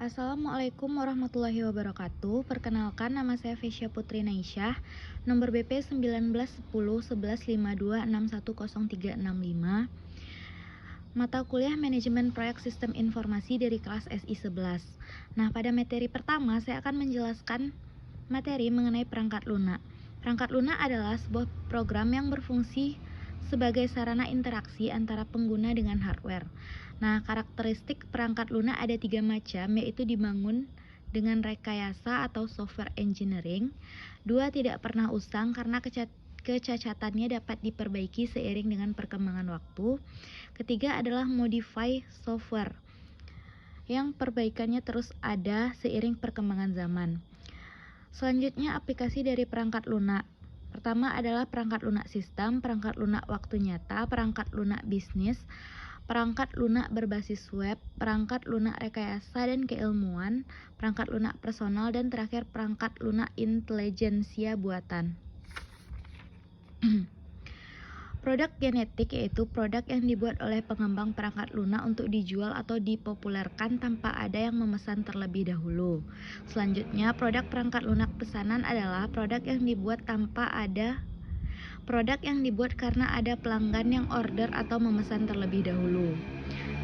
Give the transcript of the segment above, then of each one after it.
Assalamualaikum warahmatullahi wabarakatuh. Perkenalkan, nama saya Fesya Putri Naisyah, nomor BP 19101152610365. Mata kuliah Manajemen Proyek Sistem Informasi dari kelas SI 11. Nah, pada materi pertama saya akan menjelaskan materi mengenai perangkat lunak. Perangkat lunak adalah sebuah program yang berfungsi sebagai sarana interaksi antara pengguna dengan hardware. Nah, karakteristik perangkat lunak ada 3 macam, yaitu dibangun dengan rekayasa atau software engineering. 2, tidak pernah usang karena kecacatannya dapat diperbaiki seiring dengan perkembangan waktu. Ketiga adalah modify software, yang perbaikannya terus ada seiring perkembangan zaman. Selanjutnya, aplikasi dari perangkat lunak. Pertama adalah perangkat lunak sistem, perangkat lunak waktu nyata, perangkat lunak bisnis, perangkat lunak berbasis web, perangkat lunak rekayasa dan keilmuan, perangkat lunak personal, dan terakhir perangkat lunak intelijensia buatan. Produk genetik yaitu produk yang dibuat oleh pengembang perangkat lunak untuk dijual atau dipopulerkan tanpa ada yang memesan terlebih dahulu. Selanjutnya, produk perangkat lunak pesanan adalah produk yang dibuat karena ada pelanggan yang order atau memesan terlebih dahulu.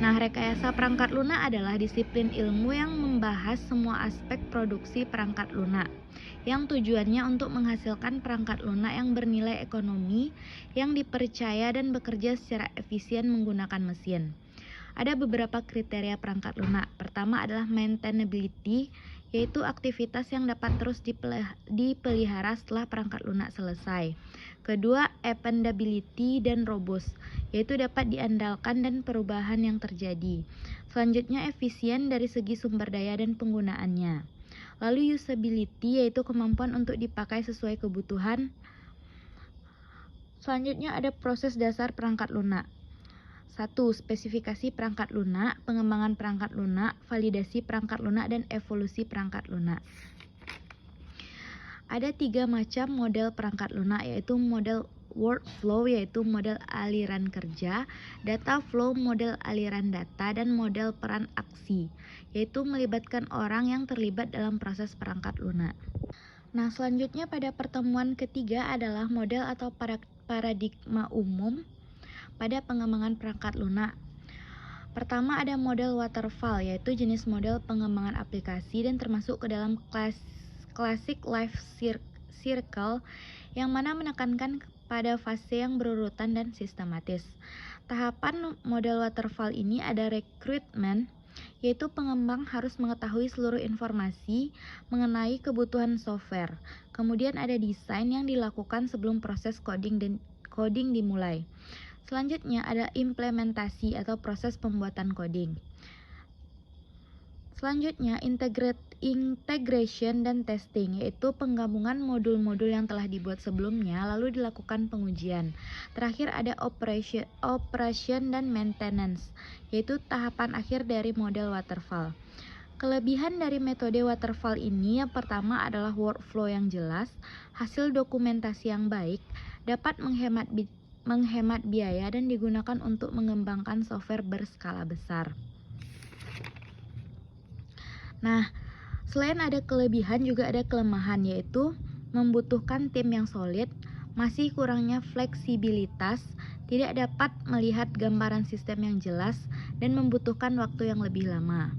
Nah, rekayasa perangkat lunak adalah disiplin ilmu yang membahas semua aspek produksi perangkat lunak, yang tujuannya untuk menghasilkan perangkat lunak yang bernilai ekonomi, yang dipercaya dan bekerja secara efisien menggunakan mesin. Ada beberapa kriteria perangkat lunak. Pertama adalah maintainability, yaitu aktivitas yang dapat terus dipelihara setelah perangkat lunak selesai. Kedua, appendability dan robust, yaitu dapat diandalkan dan perubahan yang terjadi. Selanjutnya, efisien dari segi sumber daya dan penggunaannya. Lalu usability, yaitu kemampuan untuk dipakai sesuai kebutuhan. Selanjutnya ada proses dasar perangkat lunak. 1. Spesifikasi perangkat lunak, pengembangan perangkat lunak, validasi perangkat lunak, dan evolusi perangkat lunak. Ada 3 macam model perangkat lunak, yaitu model workflow, yaitu model aliran kerja, data flow, model aliran data, dan model peran aksi, yaitu melibatkan orang yang terlibat dalam proses perangkat lunak. Nah, selanjutnya pada pertemuan ketiga adalah model atau paradigma umum pada pengembangan perangkat lunak. Pertama ada model waterfall, yaitu jenis model pengembangan aplikasi dan termasuk ke dalam classic life circle, yang mana menekankan pada fase yang berurutan dan sistematis. Tahapan model waterfall ini ada recruitment, yaitu pengembang harus mengetahui seluruh informasi mengenai kebutuhan software. Kemudian ada desain yang dilakukan sebelum proses coding dimulai. Selanjutnya ada implementasi atau proses pembuatan coding. Selanjutnya integration dan testing, yaitu penggabungan modul-modul yang telah dibuat sebelumnya lalu dilakukan pengujian. Terakhir ada operation dan maintenance, yaitu tahapan akhir dari model waterfall. Kelebihan dari metode waterfall ini yang pertama adalah workflow yang jelas, hasil dokumentasi yang baik, dapat menghemat biaya dan digunakan untuk mengembangkan software berskala besar. Nah, selain ada kelebihan juga ada kelemahan, yaitu membutuhkan tim yang solid, masih kurangnya fleksibilitas, tidak dapat melihat gambaran sistem yang jelas, dan membutuhkan waktu yang lebih lama.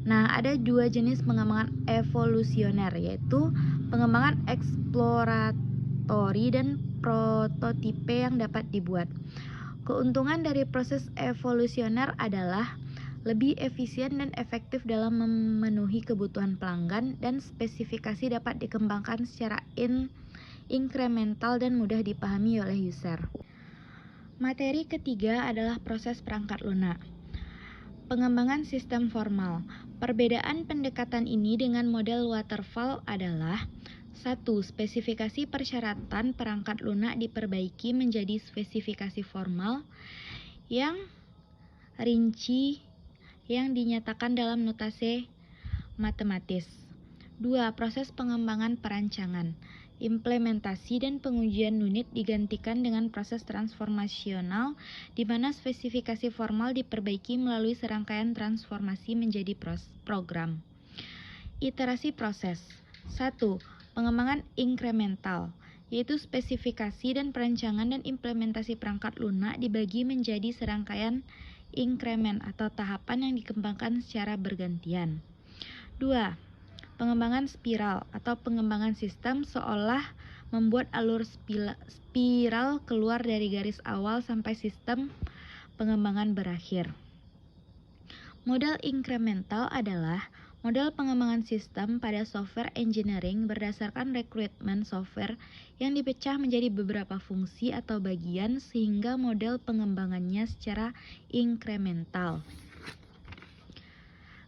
Nah, ada 2 jenis pengembangan evolusioner, yaitu pengembangan eksploratory dan prototipe yang dapat dibuat. Keuntungan dari proses evolusioner adalah lebih efisien dan efektif dalam memenuhi kebutuhan pelanggan, dan spesifikasi dapat dikembangkan secara incremental dan mudah dipahami oleh user. Materi ketiga adalah proses perangkat lunak. Pengembangan sistem formal. Perbedaan pendekatan ini dengan model waterfall adalah 1. Spesifikasi persyaratan perangkat lunak diperbaiki menjadi spesifikasi formal yang rinci yang dinyatakan dalam notasi matematis. 2. Proses pengembangan perancangan, implementasi dan pengujian unit digantikan dengan proses transformasional di mana spesifikasi formal diperbaiki melalui serangkaian transformasi menjadi program. Iterasi proses. 1. Pengembangan inkremental, yaitu spesifikasi dan perancangan dan implementasi perangkat lunak dibagi menjadi serangkaian inkremen atau tahapan yang dikembangkan secara bergantian. 2. Pengembangan spiral atau pengembangan sistem seolah membuat alur spiral keluar dari garis awal sampai sistem pengembangan berakhir. Model inkremental adalah model pengembangan sistem pada software engineering berdasarkan rekrutmen software yang dipecah menjadi beberapa fungsi atau bagian sehingga model pengembangannya secara inkremental.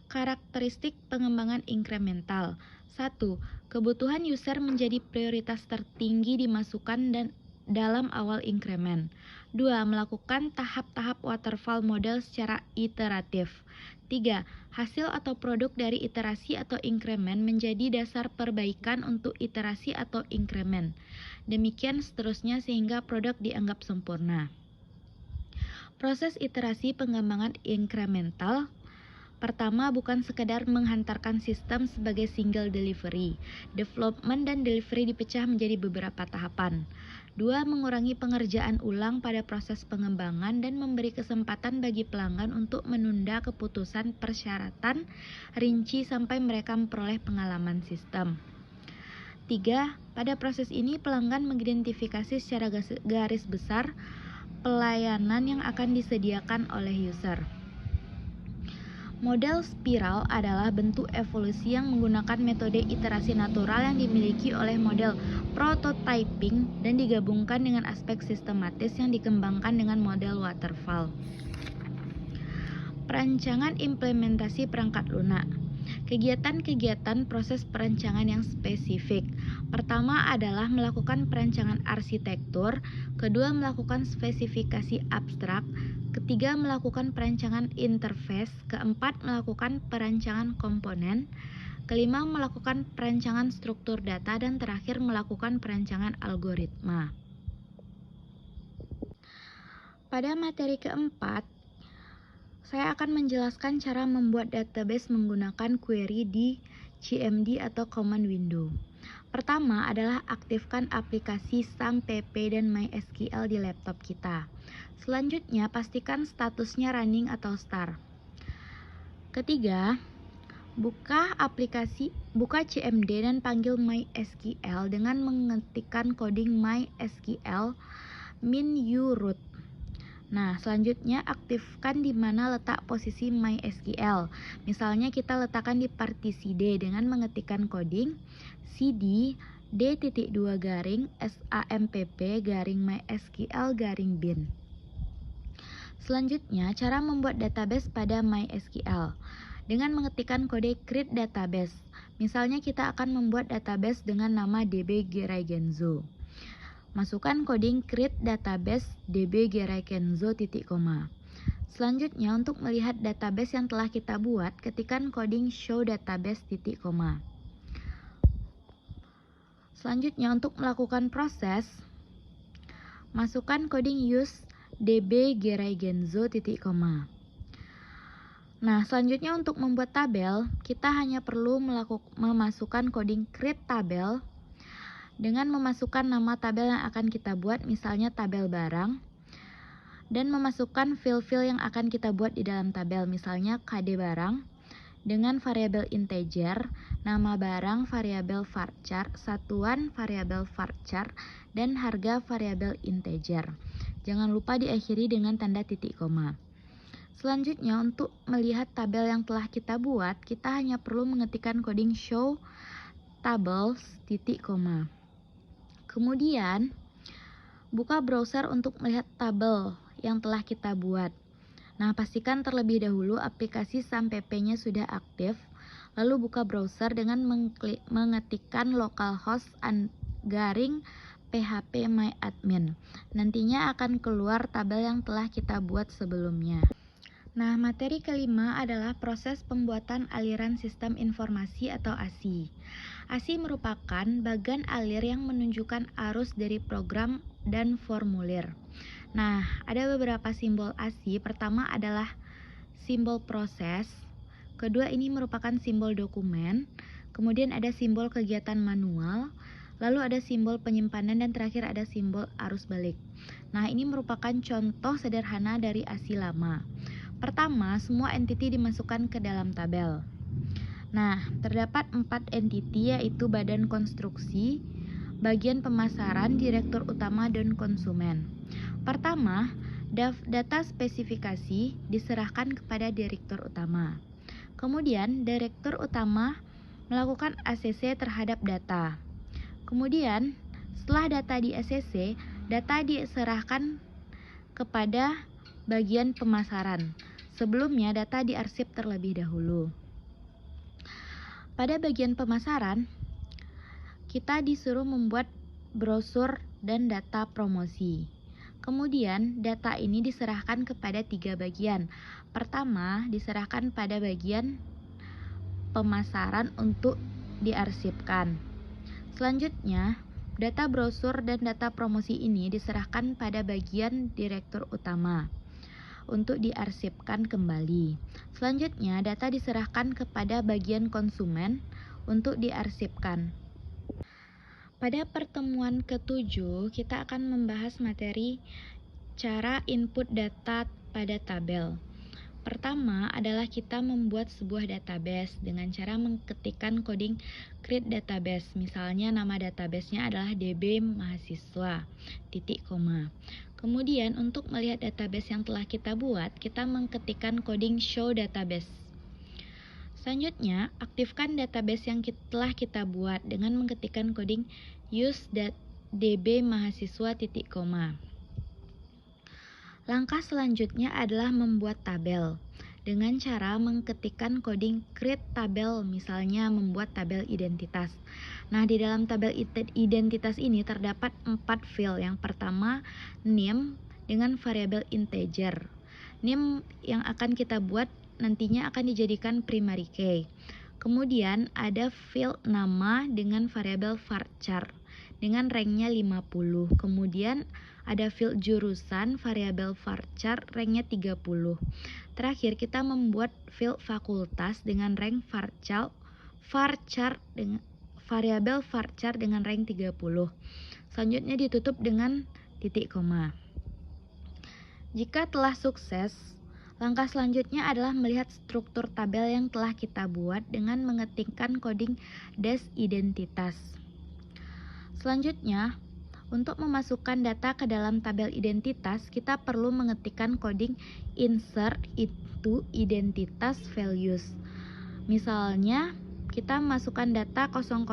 Karakteristik pengembangan inkremental. 1. Kebutuhan user menjadi prioritas tertinggi dimasukkan dalam awal inkremen. 2. Melakukan tahap-tahap waterfall model secara iteratif. 3. Hasil atau produk dari iterasi atau inkremen menjadi dasar perbaikan untuk iterasi atau inkremen. Demikian seterusnya sehingga produk dianggap sempurna. Proses iterasi pengembangan inkremental. Pertama, bukan sekedar menghantarkan sistem sebagai single delivery. Development dan delivery dipecah menjadi beberapa tahapan. 2. Mengurangi pengerjaan ulang pada proses pengembangan dan memberi kesempatan bagi pelanggan untuk menunda keputusan persyaratan rinci sampai mereka memperoleh pengalaman sistem. 3. Pada proses ini pelanggan mengidentifikasi secara garis besar pelayanan yang akan disediakan oleh user. Model spiral adalah bentuk evolusi yang menggunakan metode iterasi natural yang dimiliki oleh model prototyping dan digabungkan dengan aspek sistematis yang dikembangkan dengan model waterfall. Perancangan implementasi perangkat lunak. Kegiatan-kegiatan proses perancangan yang spesifik. Pertama adalah melakukan perancangan arsitektur, kedua melakukan spesifikasi abstrak, ketiga melakukan perancangan interface, keempat melakukan perancangan komponen, kelima melakukan perancangan struktur data, dan terakhir melakukan perancangan algoritma. Pada materi keempat, saya akan menjelaskan cara membuat database menggunakan query di CMD atau command window. Pertama adalah aktifkan aplikasi SAMPP dan MySQL di laptop kita. Selanjutnya, pastikan statusnya running atau start. Ketiga, buka CMD dan panggil MySQL dengan mengetikkan coding MySQL min u root. Nah, selanjutnya aktifkan di mana letak posisi MySQL. Misalnya kita letakkan di partisi D dengan mengetikkan coding cd d.2 sampp MySQL bin. Selanjutnya, cara membuat database pada MySQL dengan mengetikkan kode create database. Misalnya kita akan membuat database dengan nama DB Geraigenzo. Masukkan coding create database DB Geraigenzo . Selanjutnya, untuk melihat database yang telah kita buat, ketikkan coding show database . Selanjutnya, untuk melakukan proses, masukkan coding use DB Geraigenzo . Nah, selanjutnya untuk membuat tabel, kita hanya perlu memasukkan coding create tabel dengan memasukkan nama tabel yang akan kita buat, misalnya tabel barang, dan memasukkan fill-fill yang akan kita buat di dalam tabel, misalnya KD barang, dengan variabel integer, nama barang variabel varchar, satuan variabel varchar, dan harga variabel integer. Jangan lupa diakhiri dengan tanda titik koma. Selanjutnya, untuk melihat tabel yang telah kita buat, kita hanya perlu mengetikkan coding show tables . Kemudian, buka browser untuk melihat tabel yang telah kita buat. Nah, pastikan terlebih dahulu aplikasi SAMPP-nya sudah aktif. Lalu buka browser dengan mengetikkan localhost /php myadmin. Nantinya akan keluar tabel yang telah kita buat sebelumnya. Nah, materi kelima adalah proses pembuatan aliran sistem informasi atau ASI. ASI merupakan bagan alir yang menunjukkan arus dari program dan formulir. Nah, ada beberapa simbol ASI. Pertama adalah simbol proses, kedua ini merupakan simbol dokumen, kemudian ada simbol kegiatan manual, lalu ada simbol penyimpanan, dan terakhir ada simbol arus balik. Nah, ini merupakan contoh sederhana dari ASI lama. Pertama, semua entiti dimasukkan ke dalam tabel. Nah, terdapat 4 entiti, yaitu badan konstruksi, bagian pemasaran, direktur utama, dan konsumen. Pertama, data spesifikasi diserahkan kepada direktur utama. Kemudian, direktur utama melakukan ACC terhadap data. Kemudian, setelah data di ACC, data diserahkan kepada bagian pemasaran. Sebelumnya, data diarsip terlebih dahulu. Pada bagian pemasaran, kita disuruh membuat brosur dan data promosi. Kemudian, data ini diserahkan kepada 3 bagian. Pertama, diserahkan pada bagian pemasaran untuk diarsipkan. Selanjutnya, data brosur dan data promosi ini diserahkan pada bagian direktur utama untuk diarsipkan kembali. Selanjutnya, data diserahkan kepada bagian konsumen untuk diarsipkan. Pada pertemuan ke-7, kita akan membahas materi cara input data pada tabel. Pertama adalah kita membuat sebuah database dengan cara mengetikkan coding create database. Misalnya nama databasenya adalah DB mahasiswa, titik koma. Kemudian untuk melihat database yang telah kita buat, kita mengetikkan coding show database. Selanjutnya, aktifkan database yang telah kita buat dengan mengetikkan coding use db mahasiswa titik koma. Langkah selanjutnya adalah membuat tabel dengan cara mengetikkan coding create tabel, misalnya membuat tabel identitas. Nah, di dalam tabel identitas ini terdapat 4 field. Yang pertama, name dengan variabel integer. Name yang akan kita buat nantinya akan dijadikan primary key. Kemudian ada field nama dengan variabel varchar dengan ranknya 50. Kemudian ada field jurusan variabel varchar ranknya 30. Terakhir kita membuat field fakultas dengan rank varchar dengan variabel varchar dengan rank 30. Selanjutnya ditutup dengan titik koma. Jika telah sukses, langkah selanjutnya adalah melihat struktur tabel yang telah kita buat dengan mengetikkan coding dash identitas. Selanjutnya, untuk memasukkan data ke dalam tabel identitas, kita perlu mengetikkan coding insert into identitas values. Misalnya, kita masukkan data 001,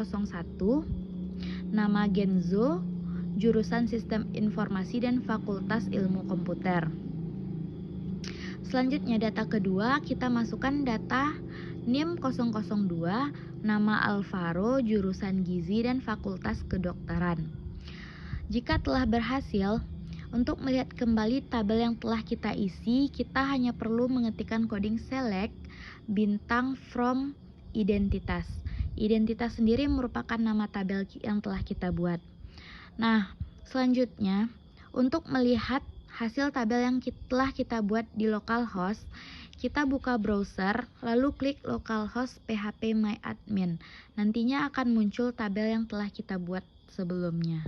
nama Genzo, jurusan sistem informasi dan fakultas ilmu komputer. Selanjutnya, data kedua, kita masukkan data NIM 002, nama Alvaro, jurusan gizi dan fakultas kedokteran. Jika telah berhasil, untuk melihat kembali tabel yang telah kita isi, kita hanya perlu mengetikkan coding select bintang from identitas. Identitas sendiri merupakan nama tabel yang telah kita buat. Nah, selanjutnya, untuk melihat hasil tabel yang telah kita buat di localhost, kita buka browser, lalu klik localhost phpMyAdmin. Nantinya akan muncul tabel yang telah kita buat sebelumnya.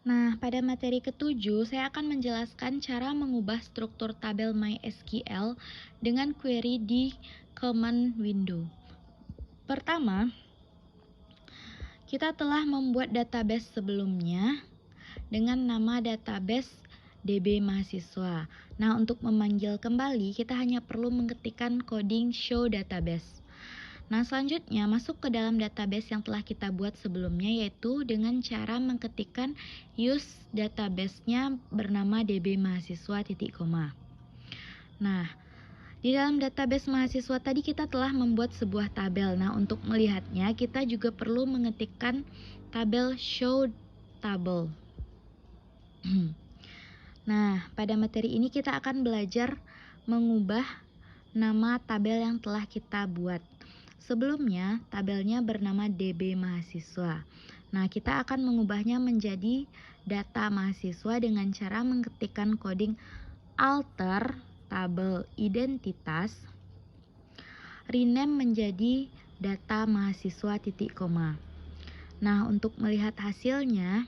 Nah, pada materi ke-7, saya akan menjelaskan cara mengubah struktur tabel MySQL dengan query di command window. Pertama, kita telah membuat database sebelumnya dengan nama database DB mahasiswa. Nah, untuk memanggil kembali, kita hanya perlu mengetikkan coding show database. Nah, selanjutnya masuk ke dalam database yang telah kita buat sebelumnya, yaitu dengan cara mengetikkan use database-nya bernama DB mahasiswa titik koma. Nah, di dalam database mahasiswa tadi kita telah membuat sebuah tabel. Nah, untuk melihatnya kita juga perlu mengetikkan tabel show table. Nah, pada materi ini kita akan belajar mengubah nama tabel yang telah kita buat. Sebelumnya, tabelnya bernama DB mahasiswa. Nah, kita akan mengubahnya menjadi data mahasiswa dengan cara mengetikkan coding alter tabel identitas, rename menjadi data mahasiswa titik koma. Nah, untuk melihat hasilnya,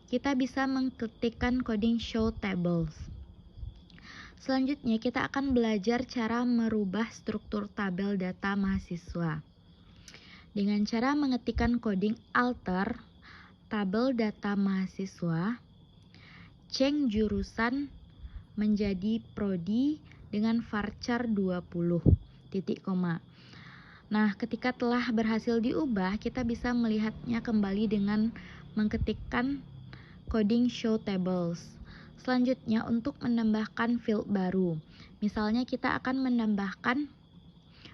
kita bisa mengetikkan coding show tables. Selanjutnya, kita akan belajar cara merubah struktur tabel data mahasiswa. Dengan cara mengetikkan coding alter tabel data mahasiswa, change jurusan menjadi prodi dengan varchar 20, titik koma. Nah, ketika telah berhasil diubah, kita bisa melihatnya kembali dengan mengetikkan coding show tables. Selanjutnya, untuk menambahkan field baru. Misalnya kita akan menambahkan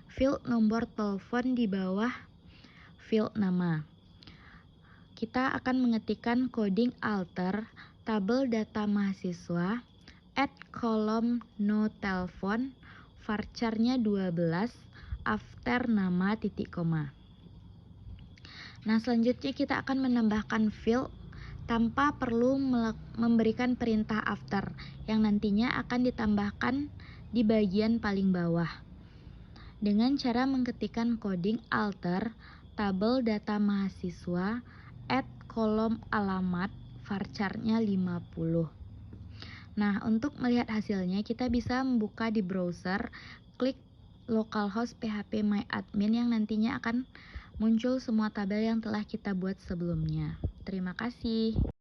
field nomor telepon di bawah field nama. Kita akan mengetikkan coding alter tabel data mahasiswa, add kolom no telepon, varcharnya 12, after nama titik koma. Nah, selanjutnya kita akan menambahkan field tanpa perlu memberikan perintah after yang nantinya akan ditambahkan di bagian paling bawah dengan cara mengetikkan coding alter tabel data mahasiswa, add kolom alamat, varcharnya 50. Nah, untuk melihat hasilnya kita bisa membuka di browser, klik localhost phpMyAdmin yang nantinya akan muncul semua tabel yang telah kita buat sebelumnya. Terima kasih.